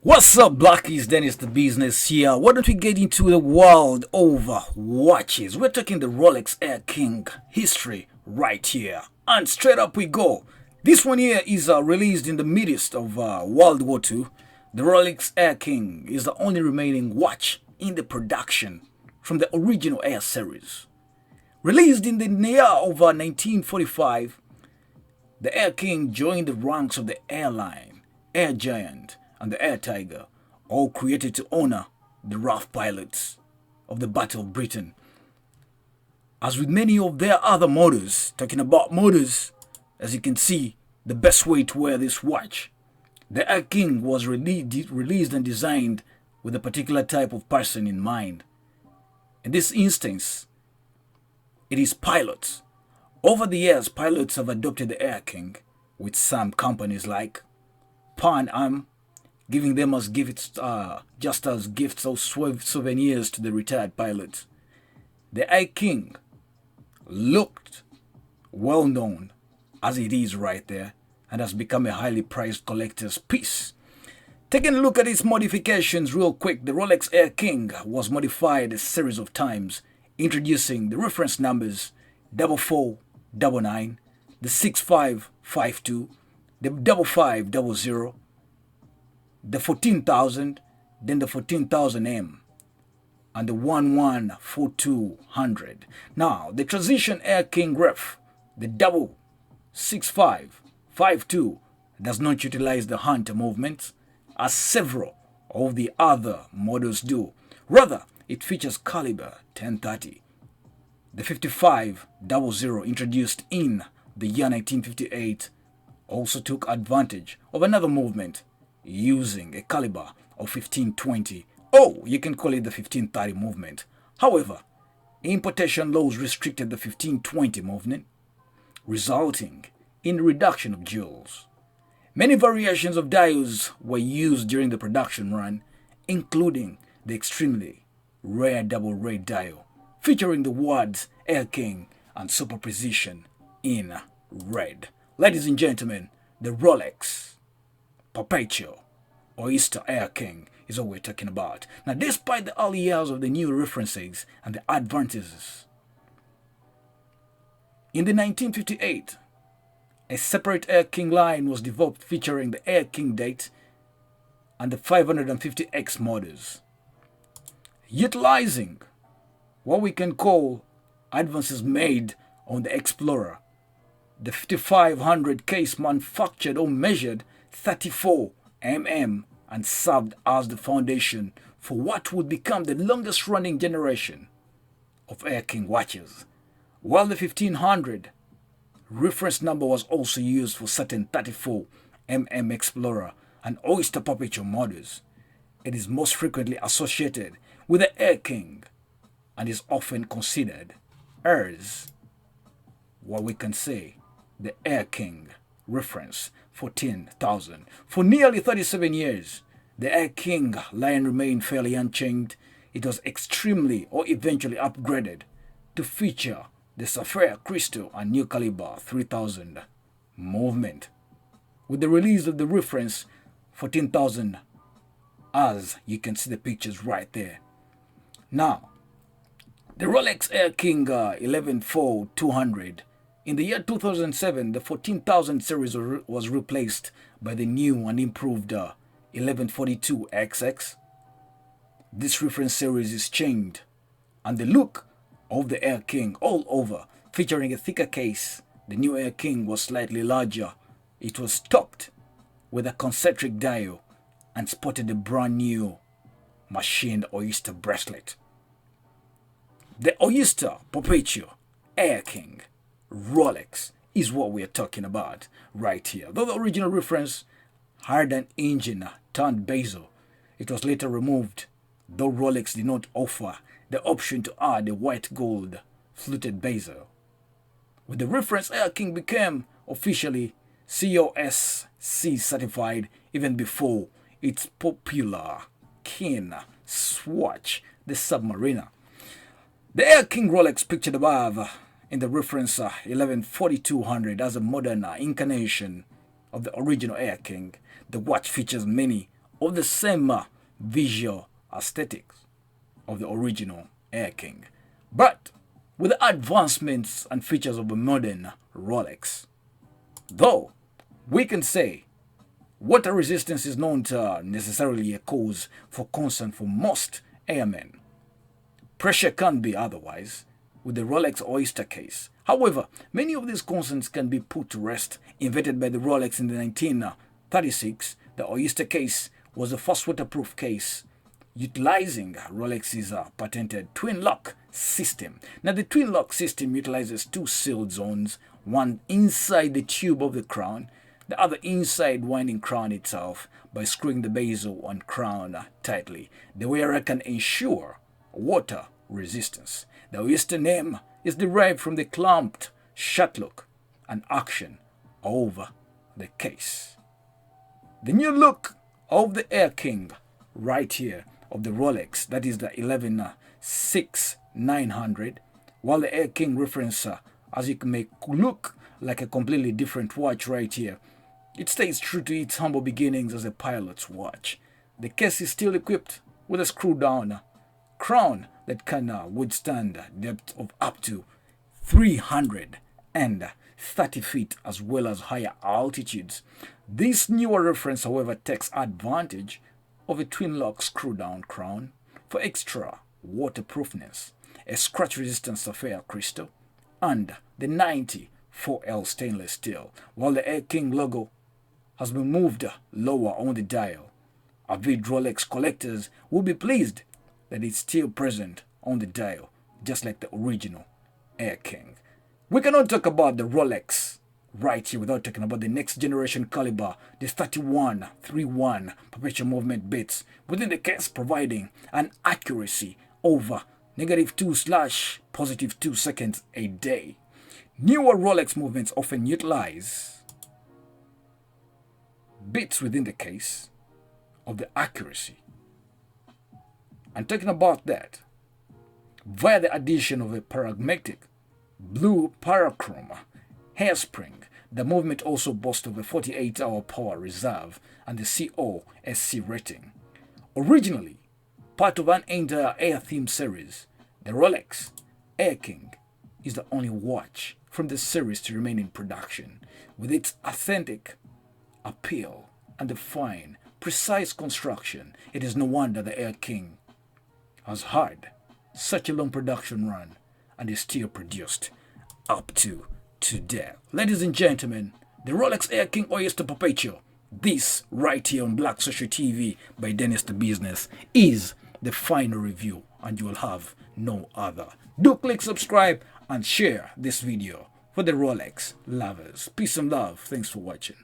What's up, Blackies? Dennis the Business here. Why don't we get into the world over watches? We're talking the Rolex Air King history right here. And straight up we go. This one here is released in the midst of World War II. The Rolex Air King is the only remaining watch in the production from the original Air series. Released in the year of 1945, the Air King joined the ranks of the airline, Air Giant, and the Air Tiger, all created to honor the rough pilots of the Battle of Britain. As with many of their other models, talking about models, as you can see, the best way to wear this watch. The Air King was released and designed with a particular type of person in mind. In this instance, it is pilots. Over the years, pilots have adopted the Air King, with some companies like Pan Am giving them as gifts, just as gifts or souvenirs to the retired pilots. The Air King looked well known as it is right there and has become a highly prized collector's piece. Taking a look at its modifications real quick, the Rolex Air King was modified a series of times, introducing the reference numbers 4499, the 6552, the 5500, the 14,000, then the 14,000M, and the 114200. Now, the Transition Air King ref, the 6552, does not utilize the Hunter movement as several of the other models do. Rather, it features caliber 1030. The 5500 introduced in the year 1958 also took advantage of another movement using a caliber of 1520, or you can call it the 1530 movement. However, importation laws restricted the 1520 movement, resulting in a reduction of jewels. Many variations of dials were used during the production run, including the extremely rare double red dial, featuring the words Air King and Super Precision in red. Ladies and gentlemen, the Rolex Perpetual Oyster Air King is what we're talking about. Now, despite the early years of the new references and the advantages, in the 1958, a separate Air King line was developed featuring the Air King date and the 550X models, utilizing what we can call advances made on the Explorer. The 5500 case manufactured or measured 34 mm and served as the foundation for what would become the longest running generation of Air King watches. While the 1500 reference number was also used for certain 34 mm Explorer and Oyster Perpetual models, it is most frequently associated with the Air King and is often considered as what we can say the Air King reference 14,000. For nearly 37 years, the Air King line remained fairly unchanged. It was extremely or eventually upgraded to feature the Sapphire Crystal and New Caliber 3000 movement, with the release of the reference 14,000, as you can see the pictures right there. Now, the Rolex Air King 114200. In the year 2007, the 14,000 series was replaced by the new and improved 1142XX. This reference series is changed, and the look of the Air King all over, featuring a thicker case. The new Air King was slightly larger. It was topped with a concentric dial and sported a brand new machined Oyster bracelet. The Oyster Perpetual Air King Rolex is what we are talking about right here. Though the original reference had an engine turned bezel, it was later removed, though Rolex did not offer the option to add a white gold fluted bezel. With the reference, Air King became officially COSC certified even before its popular kin swatch, the Submariner. The Air King Rolex pictured above in the reference 114200 as a modern incarnation of the original Air King. The watch features many of the same visual aesthetics of the original Air King, but with the advancements and features of a modern Rolex. Though we can say water resistance is not necessarily a cause for concern for most airmen. Pressure can't be otherwise with the Rolex Oyster case. However, many of these concerns can be put to rest. Invented by the Rolex in the 1936, the Oyster case was the first waterproof case utilizing Rolex's patented twin lock system. Now, the twin lock system utilizes two sealed zones, one inside the tube of the crown, the other inside winding crown itself by screwing the bezel and crown tightly. The wearer can ensure water resistance. The Oyster name is derived from the clamped shut look and action over the case. The new look of the Air King right here of the Rolex, that is the 116900, while the Air King reference, as it may look like a completely different watch right here, it stays true to its humble beginnings as a pilot's watch. The case is still equipped with a screw-down crown that can withstand a depth of up to 330 feet as well as higher altitudes. This newer reference, however, takes advantage of a twin-lock screw-down crown for extra waterproofness, a scratch-resistant sapphire crystal, and the 94L stainless steel, while the Air King logo has been moved lower on the dial. Avid Rolex collectors will be pleased that it's still present on the dial, just like the original Air King. We cannot talk about the Rolex right here without talking about the next generation caliber, the 3131 perpetual movement bits within the case, providing an accuracy over -2/+2 seconds a day. Newer Rolex movements often utilize bits within the case of the accuracy. And talking about that, via the addition of a parametric blue parachrome hairspring, the movement also boasts of a 48-hour power reserve and the COSC rating. Originally part of an entire Air theme series, the Rolex Air King is the only watch from the series to remain in production. With its authentic appeal and the fine, precise construction, it is no wonder the Air King has had such a long production run and is still produced up to today. Ladies and gentlemen, the Rolex Air King Oyster Perpetual, this right here on Black Social TV by Dennis the Business, is the final review and you will have no other. Do click subscribe and share this video for the Rolex lovers. Peace and love. Thanks for watching.